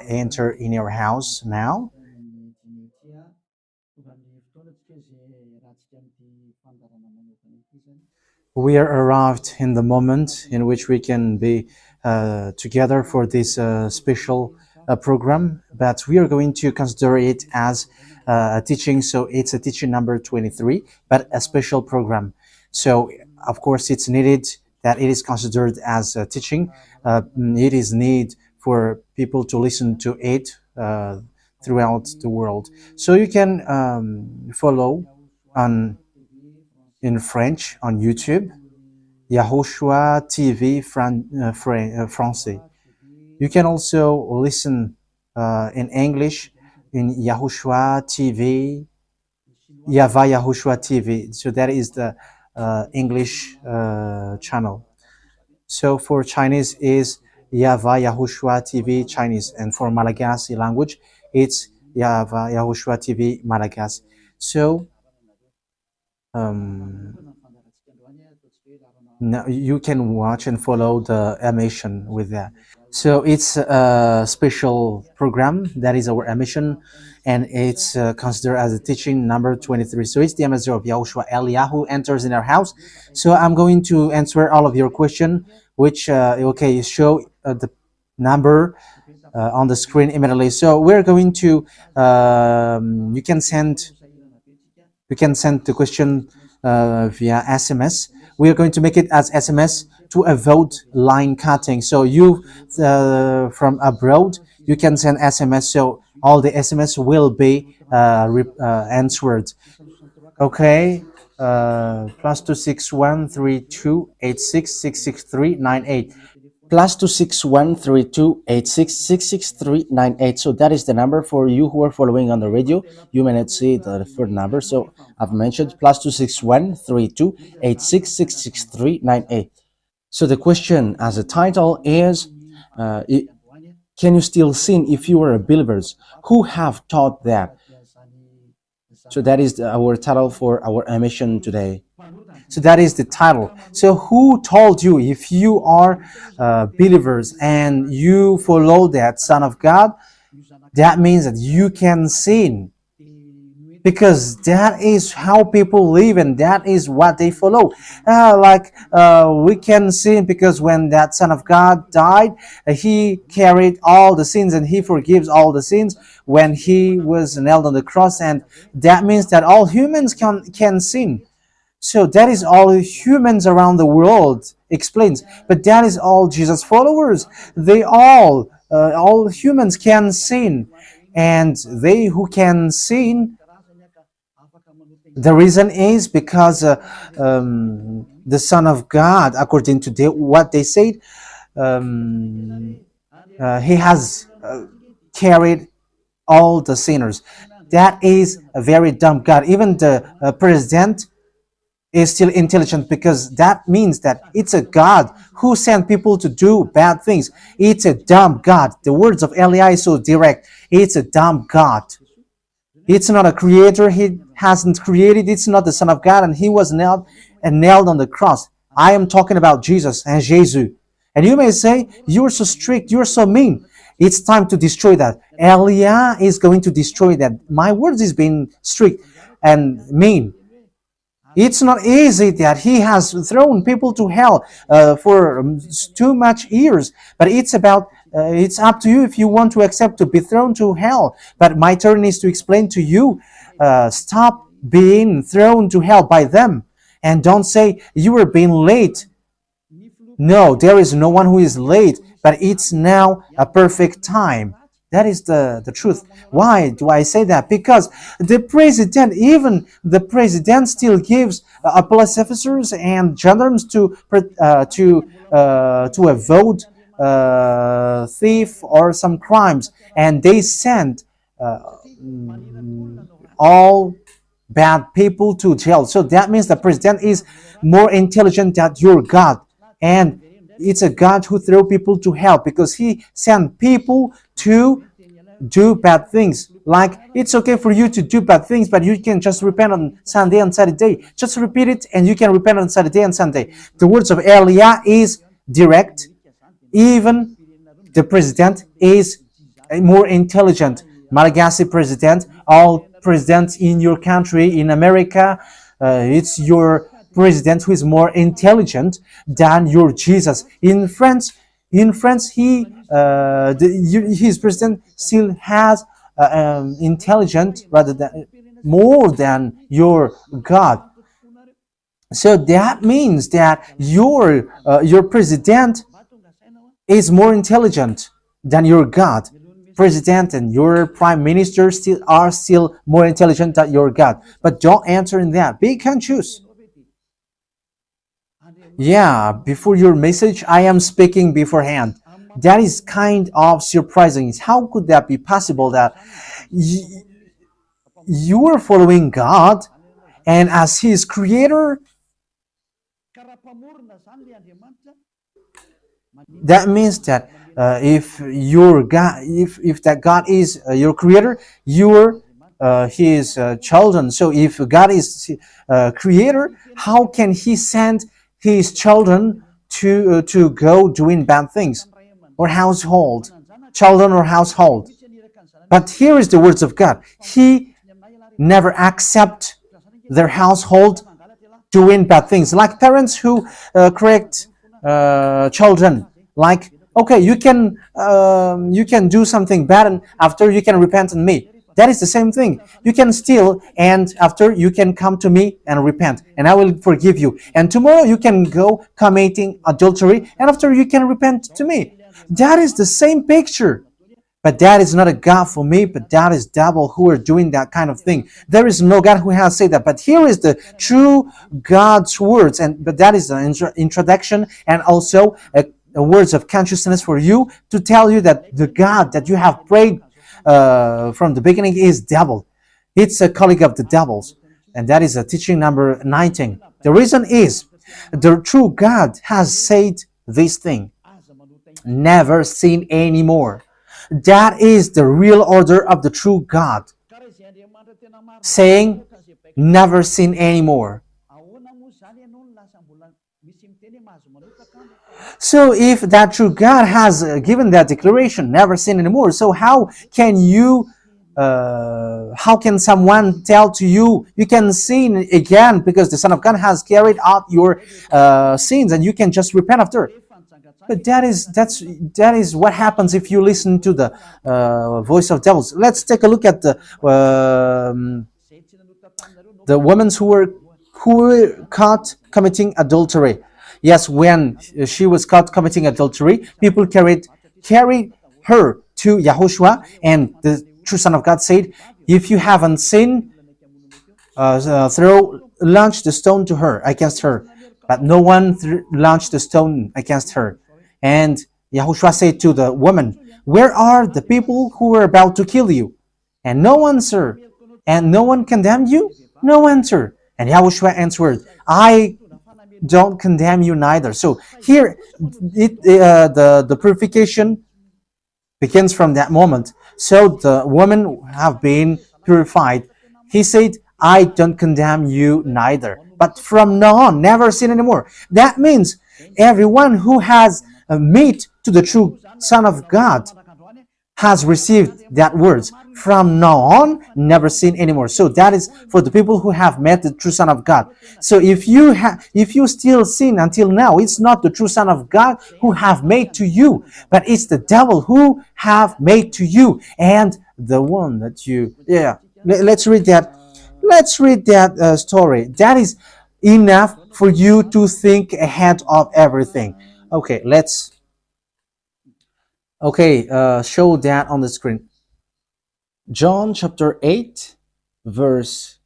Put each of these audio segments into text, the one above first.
enter in your house now. We are arrived in the moment in which we can be together for this special program, but we are going to consider it as a teaching. So it's a teaching number 23, but a special program. So of course it's needed that it is considered as a teaching. It is need for people to listen to it throughout the world. So you can follow on in French on YouTube, YAHOSHUAH TV Français. You can also listen in English in YAHOSHUAH TV, YAHVAH YAHOSHUAH TV. So that is the English channel. So for Chinese is YAHVAH YAHOSHUAH TV Chinese, and for Malagasy language, it's YAHVAH YAHOSHUAH TV Malagasy. So now you can watch and follow the emission with that. So it's a special program that is our emission, and it's considered as a teaching number 23. So it's the ambassador of Yahushua Eliyahu enters in our house. So I'm going to answer all of your question, which okay, show the number on the screen immediately. So we're going to you can send the question via SMS. We are going to make it as SMS to avoid line cutting. So you from abroad, you can send SMS. So all the SMS will be answered. Okay. +2613286666398. +2613286666398. So that is the number for you who are following on the radio. You may not see the third number, so I've mentioned +2613286666398. So the question as a title is, can you still sin if you are a believers? Who have taught that? So that is our title for our emission today. So that is the title. So who told you if you are believers and you follow that Son of God, that means that you can sin? Because that is how people live and that is what they follow. We can sin because when that Son of God died, he carried all the sins and he forgives all the sins when he was nailed on the cross, and that means that all humans can sin. So that is all humans around the world explains. But that is all Jesus followers. They all humans can sin. And they who can sin, the reason is because the Son of God, according to what they said, he has carried all the sinners. That is a very dumb God. Even the president is still intelligent, because that means that it's a God who sent people to do bad things. It's a dumb God. The words of Eli is so direct. It's a dumb God. It's not a creator. He hasn't created. It's not the Son of God, and he was nailed on the cross. I am talking about Jesus and Jesus. And you may say, you're so strict, you're so mean. It's time to destroy that. Elia is going to destroy that. My words is being strict and mean. It's not easy that he has thrown people to hell for too much years, but it's up to you if you want to accept to be thrown to hell. But my turn is to explain to you, stop being thrown to hell by them, and don't say you were being late. No, there is no one who is late, but it's now a perfect time. That is the truth. Why do I say that? Because even the president still gives police officers and gendarmes to avoid thief or some crimes, and they send all bad people to jail. So that means the president is more intelligent than your God, and it's a God who throw people to hell because he sent people to do bad things. Like, it's okay for you to do bad things, but you can just repent on Sunday and Saturday. Just repeat it and you can repent on Saturday and Sunday. The words of Elia is direct. Even The president is more intelligent. Malagasy president, all presidents in your country, in America, it's your president who is more intelligent than your Jesus. In France, his president still has intelligent rather than more than your God. So that means that your president is more intelligent than your God. President and your prime minister still more intelligent than your God. But don't answer in that. Be conscious. Yeah, before your message, I am speaking beforehand. That is kind of surprising. How could that be possible that you are following God and as His creator? That means that if your God, if that God is your creator, you're His children. So if God is creator, how can He send His children to go doing bad things or household, children or household? But here is the words of God. He never accept their household doing bad things, like parents who correct children. Like, okay, you can do something bad, and after you can repent in me. That is the same thing. You can steal, and after you can come to me and repent, and I will forgive you. And tomorrow you can go committing adultery, and after you can repent to me. That is the same picture. But that is not a God for me, but that is devil who are doing that kind of thing. There is no God who has said that. But here is the true God's words, but that is an introduction and also a words of consciousness for you to tell you that the God that you have prayed from the beginning is devil. It's a colleague of the devils. And that is a teaching number 19. The reason is the true God has said this thing. Never sin anymore. That is the real order of the true God. Saying, never sin anymore. So if that true God has given that declaration, never sin anymore, so how can someone tell to you, you can sin again because the Son of God has carried out your sins and you can just repent after? But that is what happens if you listen to the voice of devils. Let's take a look at the women who were caught committing adultery. Yes, when she was caught committing adultery, people carried her to YAHOSHUAH, and the true Son of God said, "If you haven't sinned, launch the stone to her against her." But no one launched the stone against her. And YAHOSHUAH said to the woman, "Where are the people who were about to kill you?" And no answer. And no one condemned you? No answer. And YAHOSHUAH answered, "I don't condemn you neither." So here, the purification begins from that moment. So the women have been purified. He said, "I don't condemn you neither. But from now on, never sin anymore." That means everyone who has met to the true Son of God has received that words. From now on, never sin anymore. So that is for the people who have met the true Son of God. So if you still sin until now, it's not the true Son of God who have made to you, but it's the devil who have made to you, and the one that you. Yeah, let's read that. Let's read that story. That is enough for you to think ahead of everything. Okay, let's. Okay, show that on the screen. John chapter 8, verse.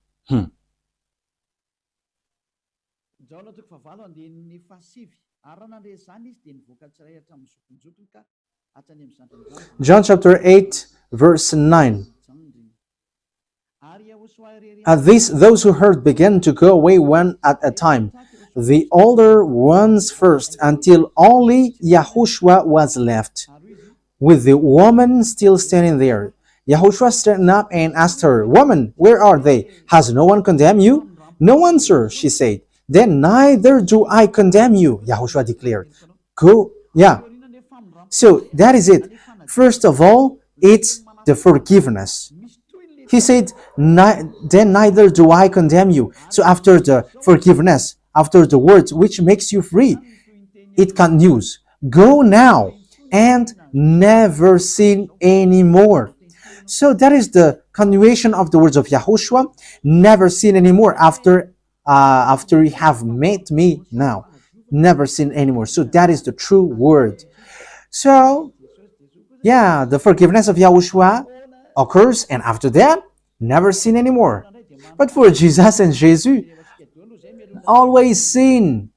John chapter 8, verse 9. At this, those who heard began to go away one at a time, the older ones first, until only YAHOSHUAH was left, with the woman still standing there. YAHOSHUAH straightened up and asked her, "Woman, where are they? Has no one condemned you?" "No one, sir," she said. "Then neither do I condemn you," YAHOSHUAH declared. Go, yeah. So that is it. First of all, it's the forgiveness. He said, then neither do I condemn you. So after the forgiveness, after the words which makes you free, it continues. Go now and never sin anymore. So that is the continuation of the words of Yahushua. Never sin anymore after you have met me now. Never sin anymore. So that is the true word. So yeah, the forgiveness of Yahushua occurs, and after that, never sin anymore. But for Jesus and Jesus, always sin.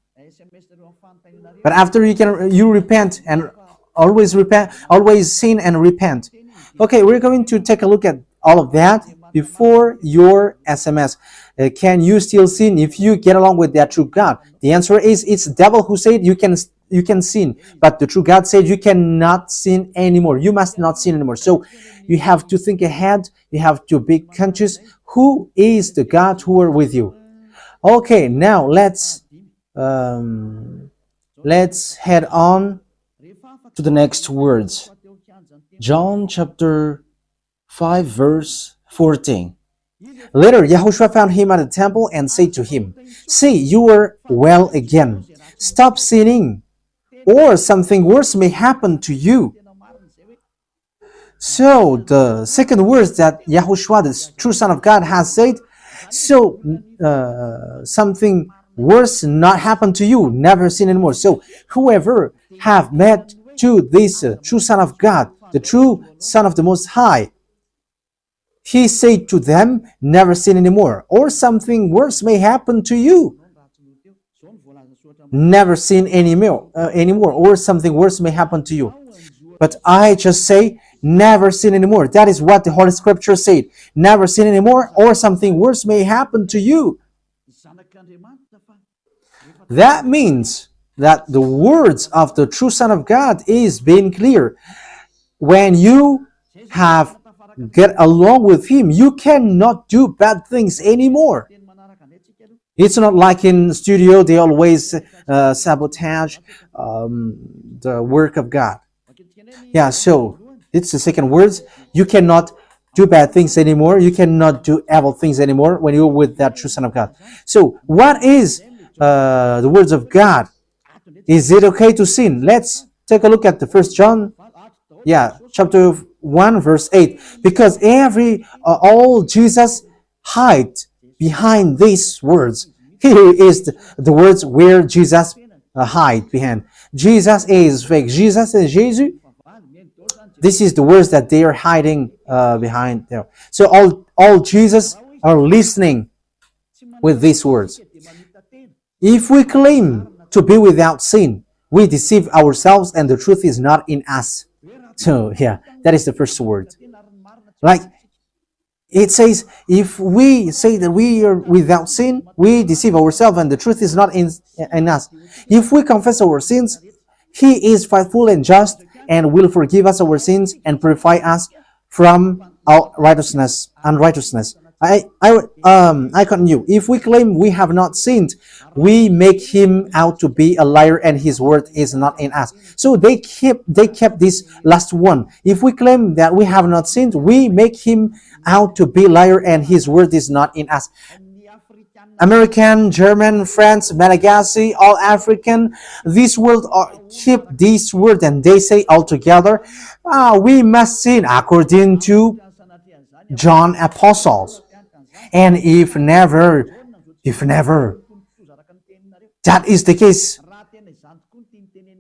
But after you repent and always sin and repent. Okay, we're going to take a look at all of that before your SMS. Can you still sin if you get along with that true God? The answer is it's the devil who said you can sin, but the true God said you cannot sin anymore. You must not sin anymore. So you have to think ahead. You have to be conscious. Who is the God who are with you? Okay, now let's head on to the next words. John chapter 5 verse 14. Later, Yahushua found him at the temple and said to him, "See, you are well again. Stop sinning, or something worse may happen to you." So, the second words that Yahushua, the true Son of God, has said, so something worse not happen to you, never sin anymore. So, whoever have met to this true Son of God, the true Son of the Most High, he said to them, never sin anymore, or something worse may happen to you. Never sin anymore, or something worse may happen to you. But I just say, never sin anymore. That is what the Holy Scripture said. Never sin anymore, or something worse may happen to you. That means that the words of the true Son of God is being clear. When you have get along with him, you cannot do bad things anymore. It's not like in studio they always sabotage the work of God. Yeah, so it's the second words. You cannot do bad things anymore. You cannot do evil things anymore when you're with that true Son of God. So what is the words of God? Is it okay to sin? Let's take a look at the First John, chapter 1 verse 8. Because all Jesus hide behind these words. Here is the words where Jesus hide behind. Jesus is fake. Jesus and Jesus. This is the words that they are hiding behind there. So all Jesus are listening with these words. If we claim to be without sin, we deceive ourselves and the truth is not in us. So yeah, that is the first word. Like it says, if we say that we are without sin, we deceive ourselves and the truth is not in us. If we confess our sins, he is faithful and just and will forgive us our sins and purify us from our unrighteousness. I continue. If we claim we have not sinned, we make him out to be a liar and his word is not in us. So they kept this last one. If we claim that we have not sinned, we make him out to be a liar and his word is not in us. American, German, French, Malagasy, all African, this world keep this word and they say all together, we must sin according to John Apostles. And if never, that is the case,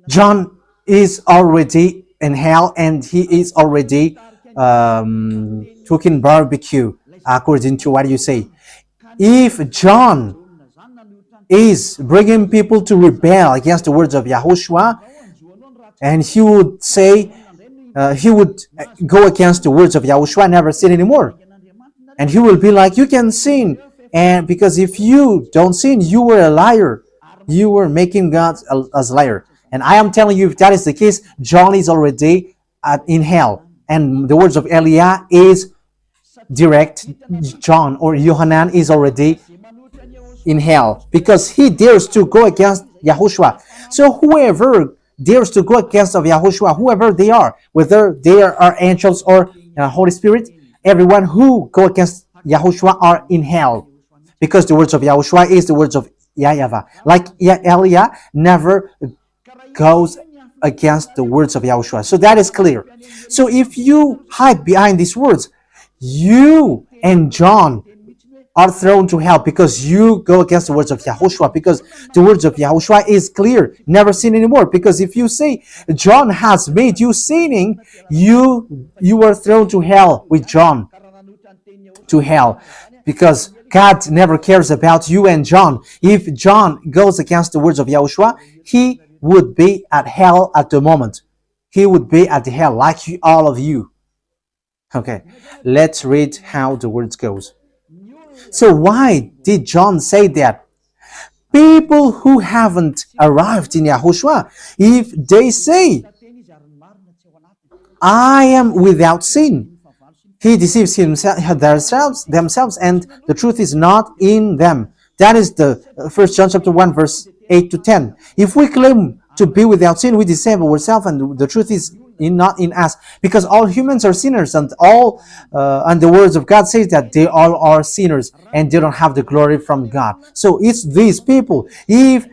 John is already in hell and he is already cooking barbecue, according to what you say. If John is bringing people to rebel against the words of Yahushua, and he would say, he would go against the words of Yahushua, never sin anymore. And he will be like, you can sin. And because if you don't sin, you were a liar. You were making God as a liar. And I am telling you, if that is the case, John is already in hell. And the words of Eliah is direct. John or Yohanan is already in hell because he dares to go against Yahushua. So whoever dares to go against of Yahushua, whoever they are, whether they are angels or Holy Spirit, everyone who go against Yahushua are in hell. Because the words of Yahushua is the words of YAHVAH. Like Elia never goes against the words of Yahushua. So that is clear. So if you hide behind these words, you and John are thrown to hell because you go against the words of Yahushua, because the words of Yahushua is clear, never sin anymore. Because if you say John has made you sinning, you are thrown to hell with John, to hell, because God never cares about you and John. If John goes against the words of Yahushua, he would be at hell at the moment. He would be at the hell like all of you. Okay, let's read how the words goes. So why did John say that? People who haven't arrived in Yahushua, if they say, I am without sin, he deceives themselves, and the truth is not in them. That is the 1 John chapter 1, verse 8 to 10. If we claim to be without sin, we deceive ourselves, and the truth is not in us, because all humans are sinners, and and the words of God says that they all are sinners and they don't have the glory from God. So it's these people. If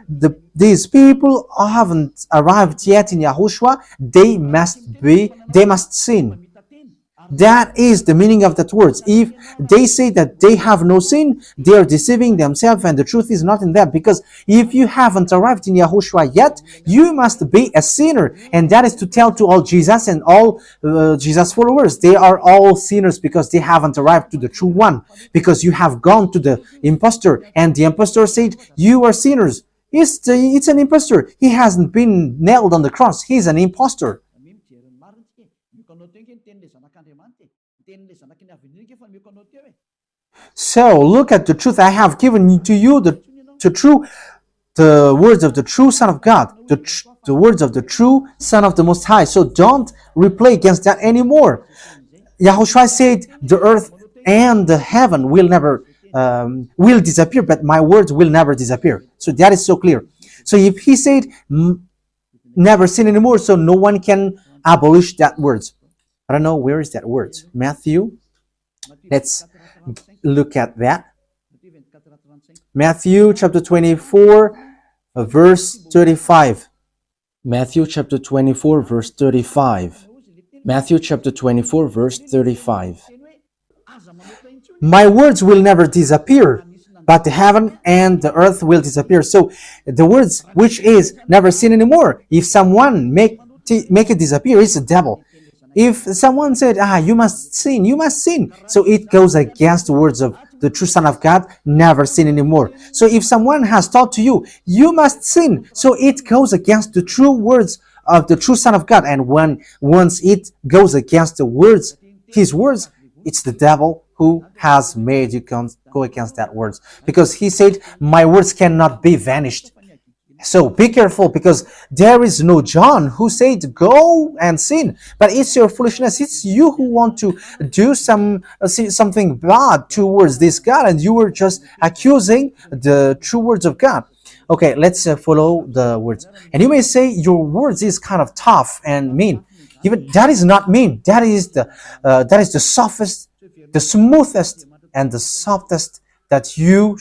these people haven't arrived yet in Yahushua, they must sin. That is the meaning of that words. If they say that they have no sin, they are deceiving themselves, and the truth is not in them. Because if you haven't arrived in Yahushua yet, you must be a sinner. And that is to tell to all Jesus and all Jesus followers. They are all sinners because they haven't arrived to the true one. Because you have gone to the impostor, and the impostor said, you are sinners. It's an impostor. He hasn't been nailed on the cross. He's an impostor. So look at the truth. I have given to you the words of the true Son of God, the words of the true Son of the Most High. So don't replay against that anymore. Yahushua said the earth and the heaven will never will disappear, but my words will never disappear. So that is so clear. So if he said never sin anymore, so no one can abolish that words. I don't know, where is that word? Matthew. Let's look at that. Matthew chapter 24, verse 35. Matthew chapter 24, verse 35. Matthew chapter 24, verse 35. My words will never disappear, but the heaven and the earth will disappear. So the words which is never sin anymore, if someone make it disappear, it's the devil. If someone said, you must sin, you must sin. So it goes against the words of the true Son of God, never sin anymore. So if someone has taught to you, you must sin. So it goes against the true words of the true Son of God. And once it goes against the words, his words, it's the devil who has made you go against that words. Because he said, my words cannot be vanished. So be careful, because there is no John who said go and sin, but it's your foolishness. It's you who want to do something bad towards this God, and you were just accusing the true words of God. Okay, let's follow the words. And you may say your words is kind of tough and mean. Even that is not mean. That is the softest, the smoothest, and the softest that you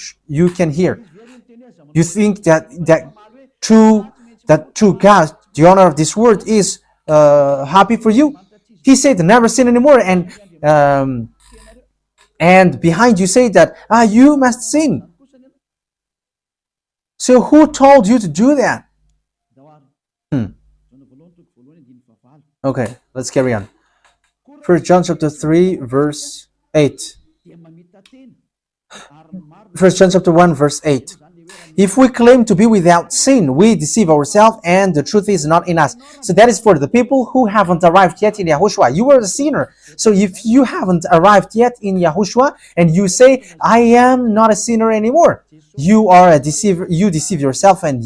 can hear. You think that true God, the owner of this word, is happy for you? He said never sin anymore, and behind you say that you must sin. So who told you to do that? Okay, let's carry on. 1 John chapter 3, verse 8. 1 John chapter 1, verse 8. If we claim to be without sin, we deceive ourselves, and the truth is not in us. So that is for the people who haven't arrived yet in Yahushua. You are a sinner. So if you haven't arrived yet in Yahushua, and you say, I am not a sinner anymore, you are a deceiver. You deceive yourself, and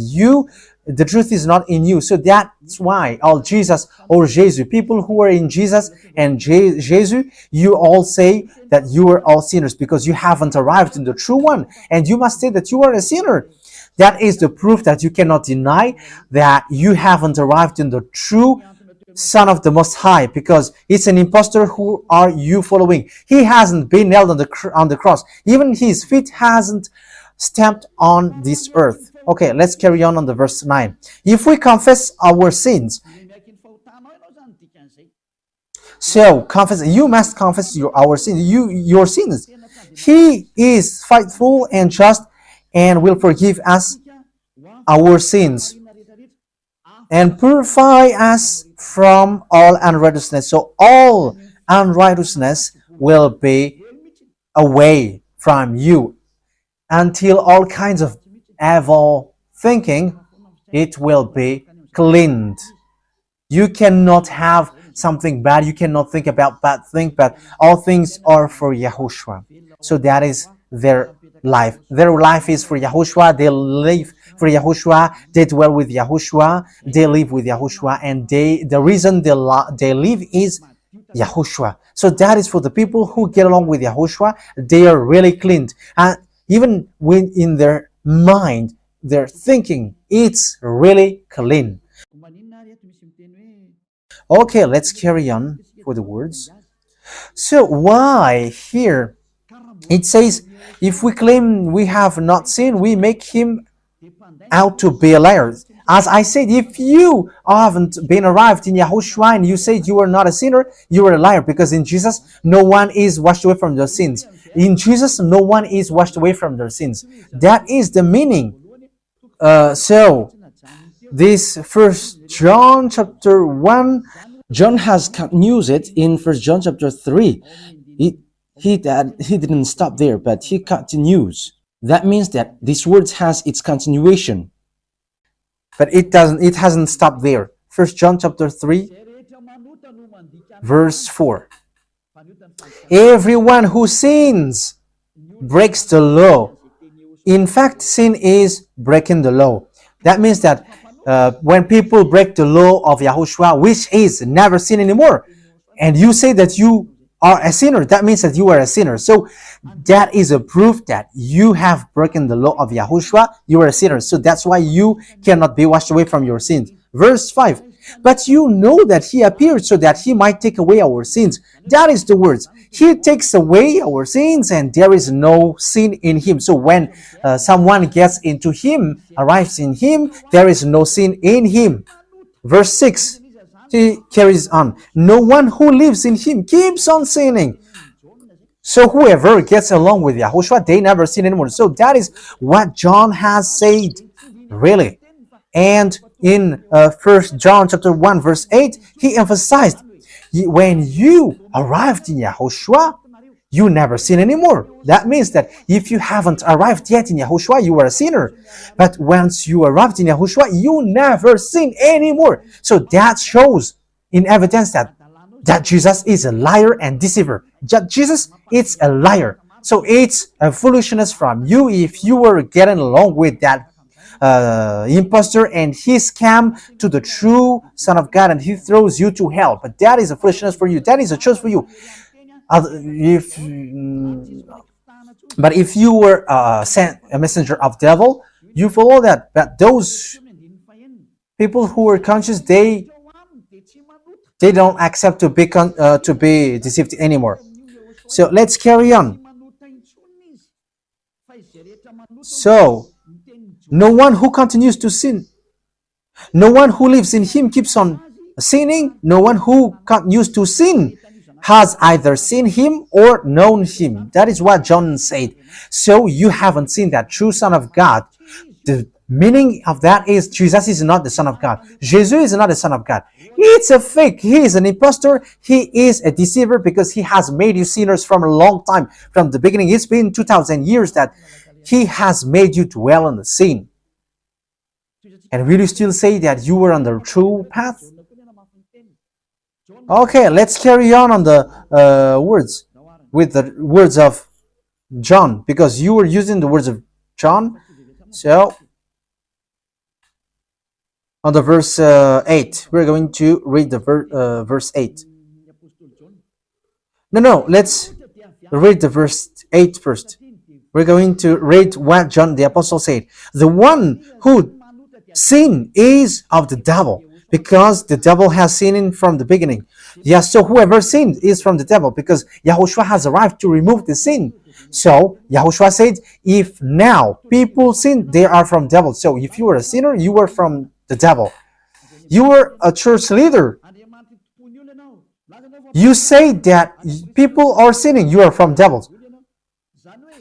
the truth is not in you. So that's why all Jesus or Jesus, people who are in Jesus and Jesus, you all say that you are all sinners, because you haven't arrived in the true one, and you must say that you are a sinner. That is the proof that you cannot deny that you haven't arrived in the true Son of the Most High, because it's an impostor. Who are you following? He hasn't been nailed on the cross. Even his feet hasn't stamped on this earth. Okay, let's carry on the verse 9. If we confess our sins, so confess, you must confess our sins, your sins. He is faithful and just and will forgive us our sins and purify us from all unrighteousness. So all unrighteousness will be away from you until all kinds of evil thinking, it will be cleaned. You cannot have something bad. You cannot think about bad things, but all things are for YAHOSHUAH. So that is their life. Their life is for YAHOSHUAH. They live for YAHOSHUAH. They dwell with YAHOSHUAH. They live with YAHOSHUAH. And the reason they live is YAHOSHUAH. So that is for the people who get along with YAHOSHUAH. They are really cleaned. And even when in their mind, their thinking, it's really clean. Okay, let's carry on for the words. So why here it says, if we claim we have not sinned, we make him out to be a liar. As I said, if you haven't been arrived in YAHOSHUAH and you say you are not a sinner, you are a liar, because in Jesus no one is washed away from their sins. In Jesus no one is washed away from their sins. That is the meaning. So this First John chapter 1, John has continued it in First John chapter 3. He didn't stop there, but he continues. That means that this word has its continuation. But it hasn't stopped there. First John chapter 3, verse 4. Everyone who sins breaks the law. In fact, sin is breaking the law. That means that when people break the law of YAHOSHUAH, which is never sin anymore, and you say that you are a sinner, that means that you are a sinner. So that is a proof that you have broken the law of YAHOSHUAH. You are a sinner. So that's why you cannot be washed away from your sins. Verse 5. But you know that he appeared so that he might take away our sins. That is the words. He takes away our sins and there is no sin in him. So when someone gets into him, arrives in him, there is no sin in him. Verse 6. He carries on. No one who lives in him keeps on sinning. So whoever gets along with YAHOSHUAH, they never sin anymore. So that is what John has said, really. And in 1 John chapter 1 verse 8, he emphasized, when you arrived in YAHOSHUAH, you never sin anymore. That means that if you haven't arrived yet in YAHOSHUAH, you are a sinner. But once you arrived in YAHOSHUAH, you never sin anymore. So that shows in evidence that Jesus is a liar and deceiver. Jesus is a liar. So it's a foolishness from you if you were getting along with that impostor and he scam to the true Son of God and he throws you to hell. But that is a foolishness for you. That is a choice for you. But if you were sent a messenger of devil, you follow that. But those people who are conscious, they don't accept to be deceived anymore. So let's carry on. So no one who continues to sin, no one who lives in him keeps on sinning. No one who continues to sin has either seen him or known him. That is what John said. So you haven't seen that true Son of God. The meaning of that is Jesus is not the Son of God. Jesus is not the Son of God. It's a fake. He is an impostor. He is a deceiver because he has made you sinners from a long time. From the beginning, it's been 2,000 years that he has made you dwell on the sin. And will you still say that you were on the true path? Okay, let's carry on the words with the words of John, because you were using the words of John. So on the verse 8, we're going to read the verse 8. No, let's read the verse 8 first. We're going to read what John the Apostle said. The one who sin is of the devil, because the devil has sinned from the beginning. Yes, so whoever sinned is from the devil, because Yahushua has arrived to remove the sin. So Yahushua said, if now people sin, they are from devil. So if you were a sinner, you were from the devil. You were a church leader. You say that people are sinning, you are from devils.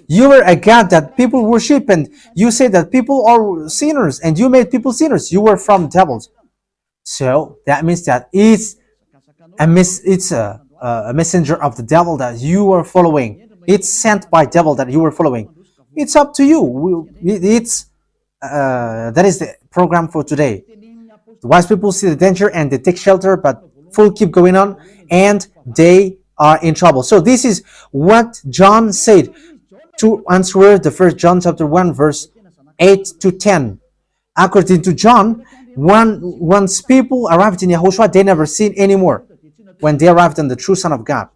You were a God that people worship, and you say that people are sinners, and you made people sinners, you were from devils. So that means that it's a messenger of the devil that you are following. It's sent by devil that you are following. It's up to you. That is the program for today. The wise people see the danger and they take shelter, but fool keep going on and they are in trouble. So this is what John said to answer the 1 John chapter 1 verse 8 to 10. According to John, once people arrived in Yahushua, they never sin anymore when they arrived in the true Son of God.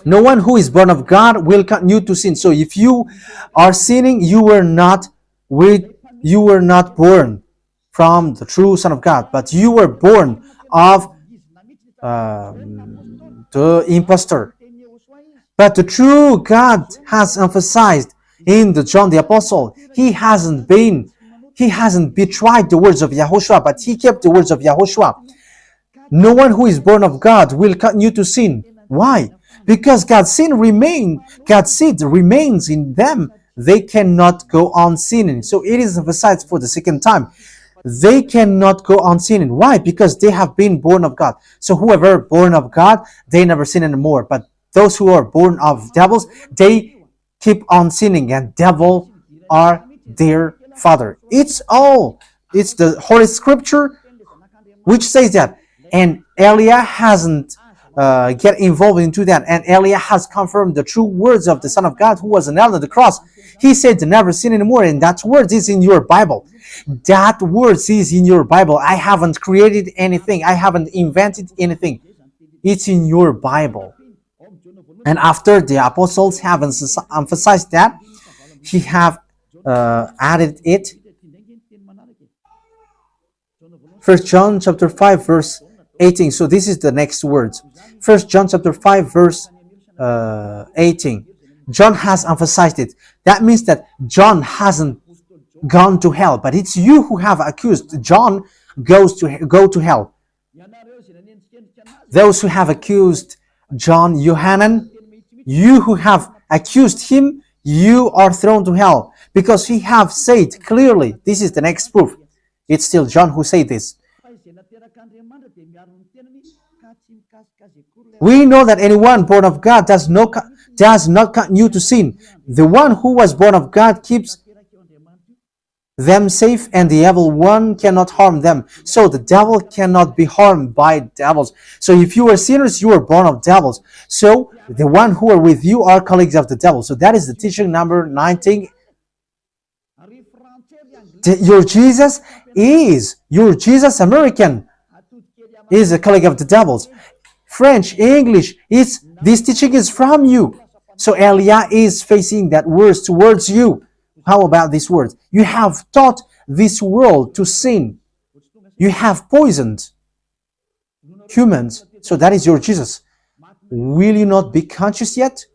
No one who is born of God will continue to sin. So if you are sinning, you were not born from the true Son of God, but you were born of the impostor. But the true God has emphasized in the John the Apostle, he hasn't betrayed the words of Yahushua, but he kept the words of Yahushua. No one who is born of God will continue to sin. Why? Because God's seed remains in them. They cannot go on sinning. So it is emphasized for the second time. They cannot go on sinning. Why? Because they have been born of God. So whoever born of God, they never sin anymore. But those who are born of devils, they keep on sinning, and devil are their father. It's the Holy Scripture which says that. And Elia hasn't get involved into that. And Elia has confirmed the true words of the Son of God who was nailed on the cross. He said to never sin anymore, and that word is in your Bible. That word is in your Bible. I haven't created anything. I haven't invented anything. It's in your Bible. And after the apostles have emphasized that, he have added it. 1 John chapter 5 verse 18. So this is the next words. 1 John chapter 5 verse 18. John has emphasized it. That means that John hasn't gone to hell, but it's you who have accused John go to hell. Those who have accused John Yohanan, you who have accused him, you are thrown to hell, because he have said clearly. This is the next proof. It's still John who said this. We know that anyone born of God does not continue to sin. The one who was born of God keeps them safe, and the evil one cannot harm them. So the devil cannot be harmed by devils. So if you are sinners, you are born of devils. So the one who are with you are colleagues of the devil. So that is the teaching number 19. Your Jesus American is a colleague of the devils. French, English, this teaching is from you. So Elia is facing that words towards you. How about these words? You have taught this world to sin. You have poisoned humans. So that is your Jesus. Will you not be conscious yet?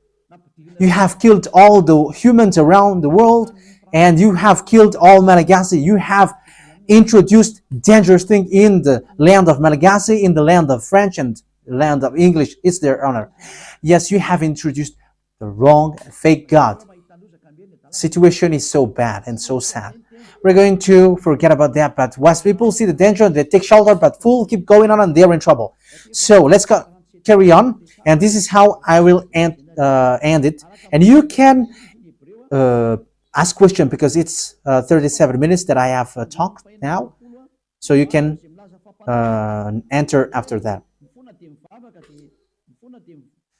You have killed all the humans around the world, and you have killed all Malagasy. You have introduced dangerous things in the land of Malagasy, in the land of French, and the land of English. It's their honor. Yes, you have introduced the wrong, fake God. Situation is so bad and so sad. We're going to forget about that, but wise people see the danger, they take shelter, but fools keep going on and they're in trouble. So let's carry on, and this is how I will end it. And you can ask question, because it's 37 minutes that I have talked now, so you can enter after that.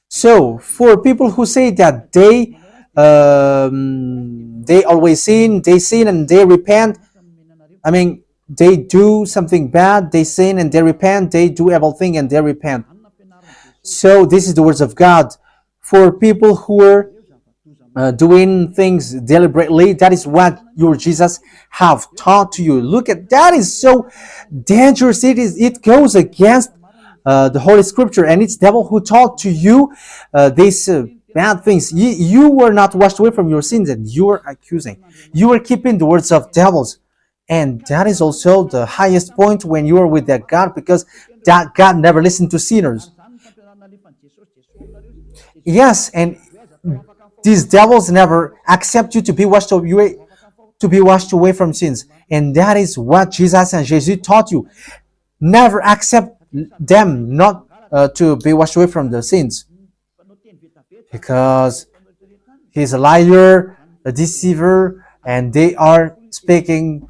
So for people who say that they always sin, and they repent. I mean, they do something bad, they sin and they repent. They do everything and they repent. So this is the words of God for people who are doing things deliberately. That is what your Jesus have taught to you. Look at that, is so dangerous. It goes against the Holy Scripture, and it's devil who taught to you these bad things. You were not washed away from your sins, and you are accusing. You are keeping the words of devils, and that is also the highest point when you are with that God, because that God never listened to sinners. Yes, and these devils never accept you to be washed away from sins, and that is what Jesus and Jesus taught you. Never accept them not to be washed away from the sins, because he's a liar, a deceiver, and they are speaking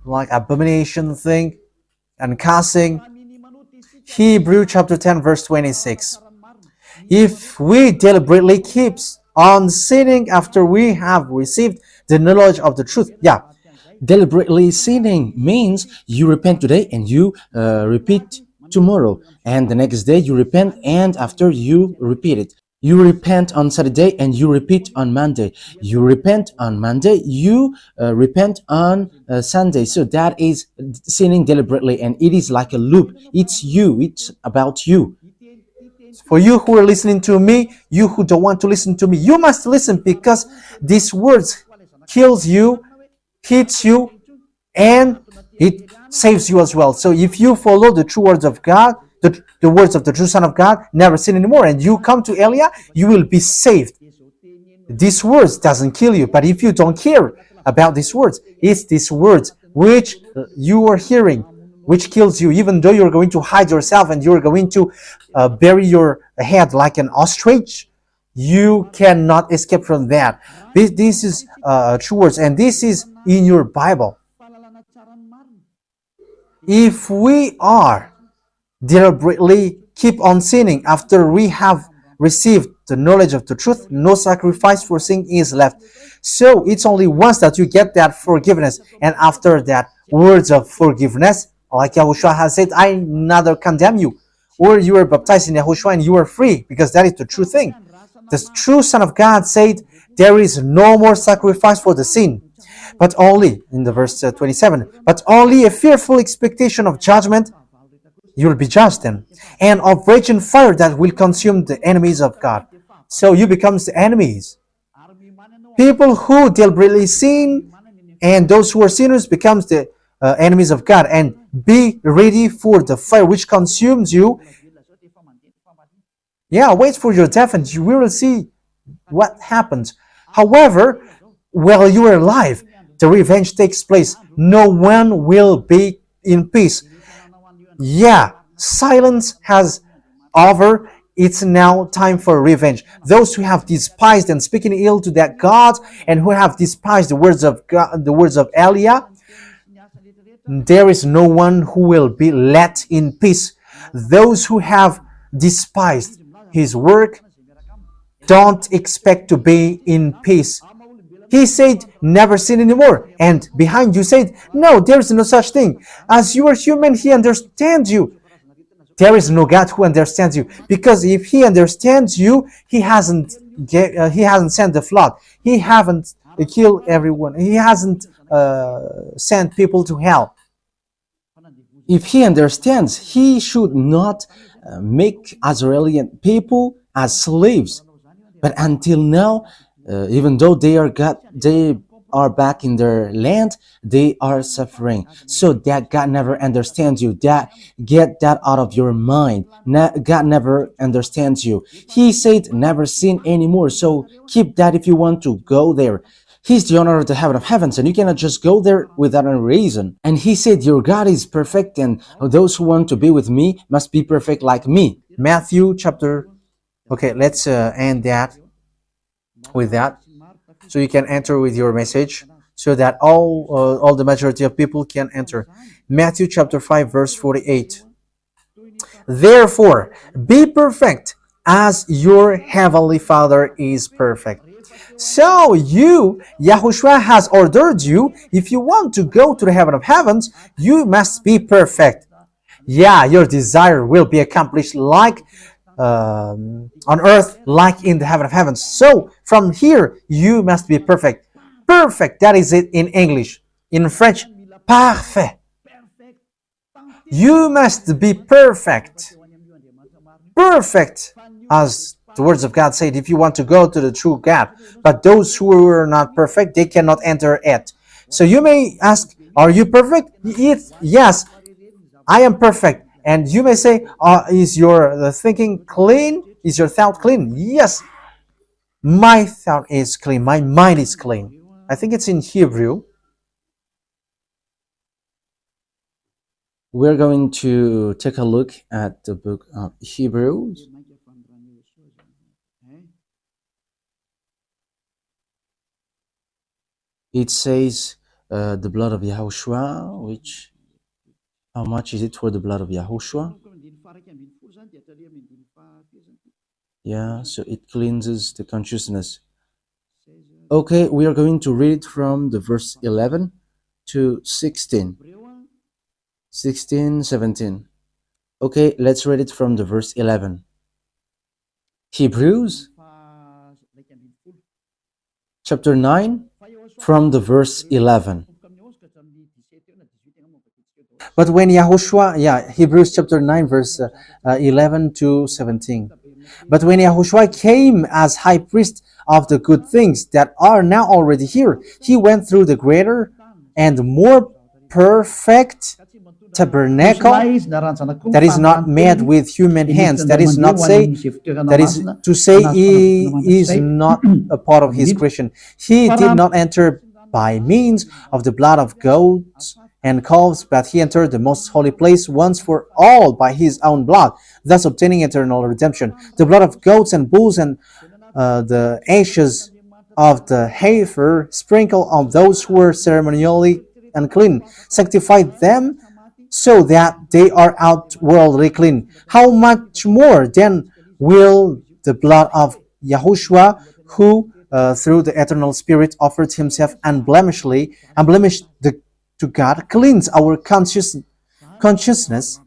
like abomination thing and cussing. Hebrew chapter 10 verse 26. If we deliberately keep on sinning after we have received the knowledge of the truth, yeah, Deliberately sinning means you repent today and you repeat tomorrow, and the next day you repent, and after you repeat it. You repent on Saturday and you repeat on Monday. You repent on Monday, you repent on Sunday. So that is sinning deliberately, and it is like a loop. It's you, it's about you. for you who are listening to me, you who don't want to listen to me, you must listen, because these words kills you, hits you, and it saves you as well. So if you follow the true words of God, the words of the true Son of God, never sin anymore, and you come to Elia, you will be saved. These words doesn't kill you, but if you don't care about these words, it's these words which you are hearing which kills you, even though you're going to hide yourself and you're going to bury your head like an ostrich. You cannot escape from that. This is true words, and this is in your Bible. If we are deliberately keep on sinning after we have received the knowledge of the truth, no sacrifice for sin is left. So it's only once that you get that forgiveness, and after that, words of forgiveness, like Yahushua has said, I neither condemn you. Or you are baptized in Yahushua and you are free, because that is the true thing. The true Son of God said, there is no more sacrifice for the sin, but only, in the verse 27, but only a fearful expectation of judgment. You will be judged then, and of raging fire that will consume the enemies of God. So you become the enemies. People who deliberately sin and those who are sinners becomes the enemies of God, and be ready for the fire which consumes you. Yeah, wait for your death and you will see what happens. However, while you are alive, the revenge takes place. No one will be in peace. Yeah, silence has over. It's now time for revenge. Those who have despised and speaking ill to that God, and who have despised the words of God, the words of Elia, there is no one who will be let in peace. Those who have despised his work don't expect to be in peace. He said, never sin anymore. And behind you said, no, there is no such thing. As you are human, he understands you. There is no God who understands you. Because if he understands you, he hasn't sent the flood. He hasn't killed everyone. He hasn't sent people to hell. If he understands, he should not make Israeli people as slaves. But until now, even though they are back in their land, they are suffering. So that God never understands you. That get that out of your mind. God never understands you. He said never sin anymore. So keep that if you want to go there. He's the owner of the heaven of heavens, and you cannot just go there without a reason. And he said, your God is perfect, and those who want to be with me must be perfect like me. Matthew chapter... Okay, let's end that with that, so you can enter with your message, so that all the majority of people can enter. Matthew chapter 5 verse 48. Therefore, be perfect as your heavenly Father is perfect. So Yahushua has ordered you, if you want to go to the heaven of heavens, you must be perfect. Yeah, your desire will be accomplished like on earth like in the heaven of heavens. So from here, you must be perfect. Perfect, that is it in English. In French, parfait. You must be perfect. Perfect, as the words of God said, if you want to go to the true God. But those who are not perfect, they cannot enter it. So you may ask, are you perfect? Yes, I am perfect. And you may say, is your thinking clean? Is your thought clean? Yes, my thought is clean. My mind is clean. I think it's in Hebrew. We're going to take a look at the book of Hebrews. It says the blood of YAHOSHUAH, which, how much is it for the blood of YAHOSHUAH? Yeah, so it cleanses the consciousness. Okay, we are going to read from the verse 11 to 16. 16, 17. Okay, let's read it from the verse 11. Hebrews chapter 9 from the verse 11. But when Yahushua, Hebrews chapter 9 verse 11 to 17. But when Yahushua came as high priest of the good things that are now already here, he went through the greater and more perfect tabernacle that is not made with human hands. That is to say he is not a part of his creation. He did not enter by means of the blood of goats and calves, but he entered the most holy place once for all by his own blood, thus obtaining eternal redemption. The blood of goats and bulls and the ashes of the heifer sprinkled on those who were ceremonially unclean, sanctified them so that they are outwardly clean. How much more then will the blood of Yahushua, who through the eternal Spirit offered himself unblemished to God, cleanse our consciousness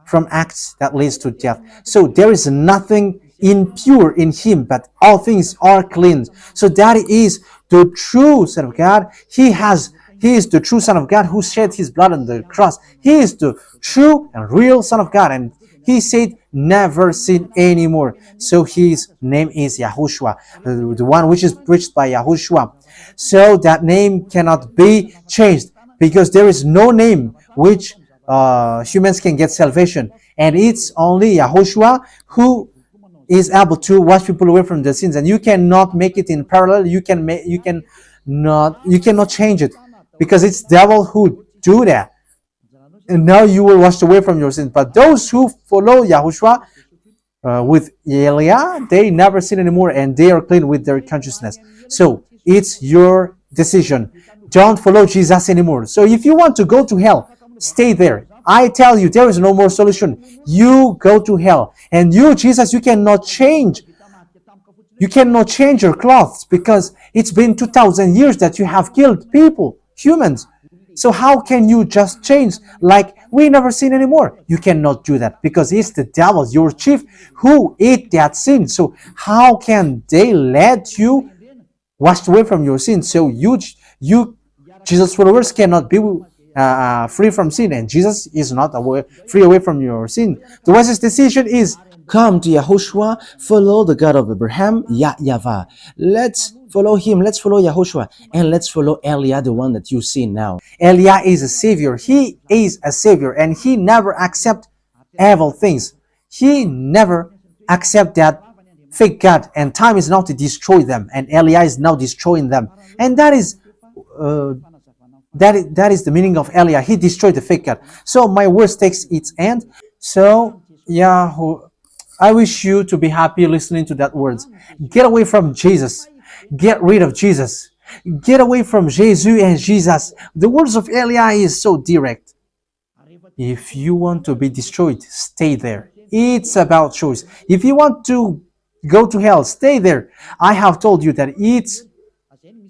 from acts that leads to death. So there is nothing impure in him, but all things are clean. So that is the true Son of God. He is the true Son of God who shed his blood on the cross. He is the true and real Son of God. And he said, never sin anymore. So his name is Yahushua, the one which is preached by Yahushua. So that name cannot be changed, because there is no name which humans can get salvation. And it's only Yahushua who is able to wash people away from their sins. And you cannot make it in parallel. You cannot change it, because it's devil who do that. And now you will wash away from your sins. But those who follow Yahushua with Elia, they never sin anymore, and they are clean with their consciousness. So it's your decision. Don't follow Jesus anymore. So if you want to go to hell, stay there. I tell you, there is no more solution. You go to hell. And you, Jesus, you cannot change. You cannot change your clothes, because it's been 2,000 years that you have killed people, humans. So how can you just change like we never sin anymore? You cannot do that, because it's the devil, your chief, who ate that sin. So how can they let you wash away from your sin? So you Jesus followers cannot be free from sin, and Jesus is not free away from your sin. The wisest decision is come to Yahushua, follow the God of Abraham, YAHVAH. Let's follow him, let's follow Yahushua, and let's follow Elia, the one that you see now. Elia is a savior. He is a savior, and he never accept evil things. He never accept that fake God, and time is now to destroy them, and Elia is now destroying them. And that is the meaning of Elia. He destroyed the fake God. So my words takes its end. So I wish you to be happy listening to that words. Get away from Jesus. Get rid of Jesus. Get away from Jesus and Jesus. The words of Elia is so direct. If you want to be destroyed, stay there. It's about choice. If you want to go to hell, stay there. I have told you that it's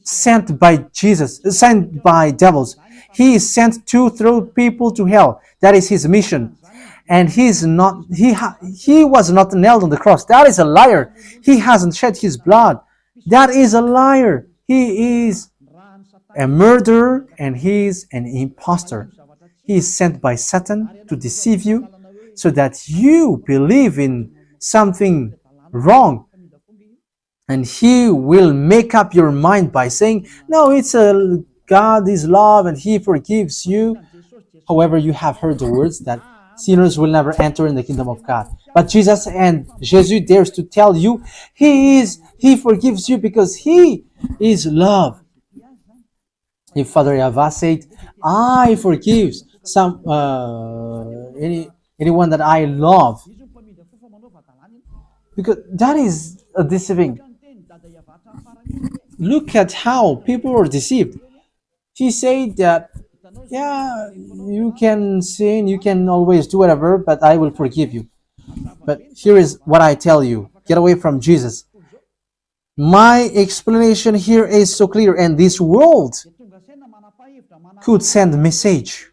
sent by Jesus, sent by devils. He is sent to throw people to hell. That is his mission. and he was not nailed on the cross. That is a liar. He hasn't shed his blood. That is a liar. He is a murderer and he is an impostor. He is sent by Satan to deceive you so that you believe in something wrong. And he will make up your mind by saying, no, it's a God is love and he forgives you. However, you have heard the words that sinners will never enter in the kingdom of God. But Jesus dares to tell you, he forgives you because he is love. If Father YAHVAH said, I forgive anyone that I love, because that is deceiving. Look at how people are deceived. He said that, yeah, you can sin, you can always do whatever, but I will forgive you. But here is what I tell you. Get away from Jesus. My explanation here is so clear, and this world could send a message.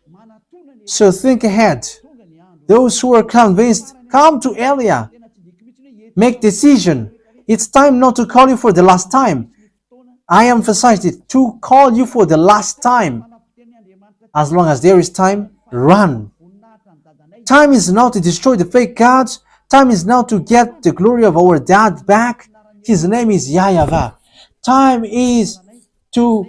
So think ahead. Those who are convinced, come to Elia. Make decision. It's time not to call you for the last time. I emphasized it, to call you for the last time. As long as there is time, run. Time is now to destroy the fake gods. Time is now to get the glory of our dad back. His name is YAHVAH. Time is to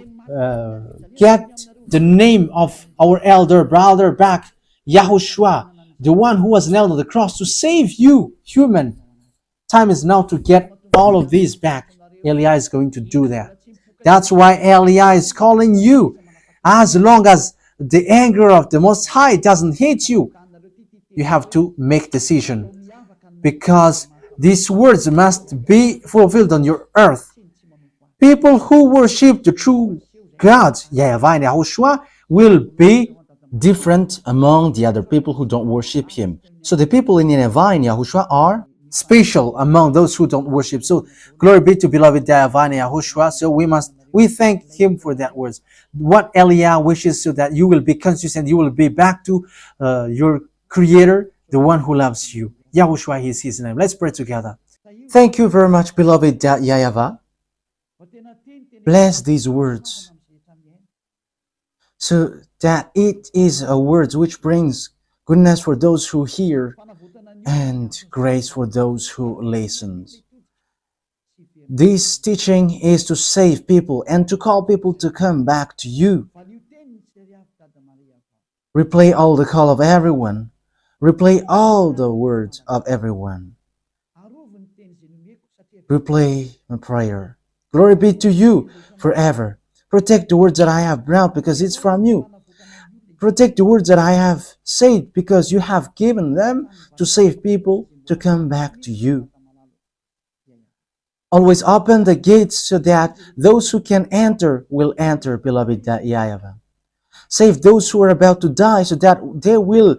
get the name of our elder brother back, YAHOSHUAH, the one who was nailed on the cross to save you, human. Time is now to get all of these back. Elia is going to do that. That's why Elia is calling you. As long as the anger of the Most High doesn't hit you, you have to make decision, because these words must be fulfilled on your earth. People who worship the true God, YAHVAH and YAHOSHUAH, will be different among the other people who don't worship him. So the people in YAHVAH and YAHOSHUAH are special among those who don't worship. So glory be to beloved YAHVAH and YAHOSHUAH. So we thank him for that words. What Elia wishes, so that you will be consistent, you will be back to your Creator, the one who loves you. YAHOSHUAH is his name. Let's pray together. Thank you very much, beloved YAHVAH. Bless these words, so that it is a word which brings goodness for those who hear and grace for those who listen. This teaching is to save people and to call people to come back to you. Replay all the call of everyone. Replay all the words of everyone. Replay a prayer. Glory be to you forever. Protect the words that I have brought, because it's from you. Protect the words that I have said, because you have given them to save people to come back to you. Always open the gates so that those who can enter will enter, beloved YAHVAH. Save those who are about to die so that they will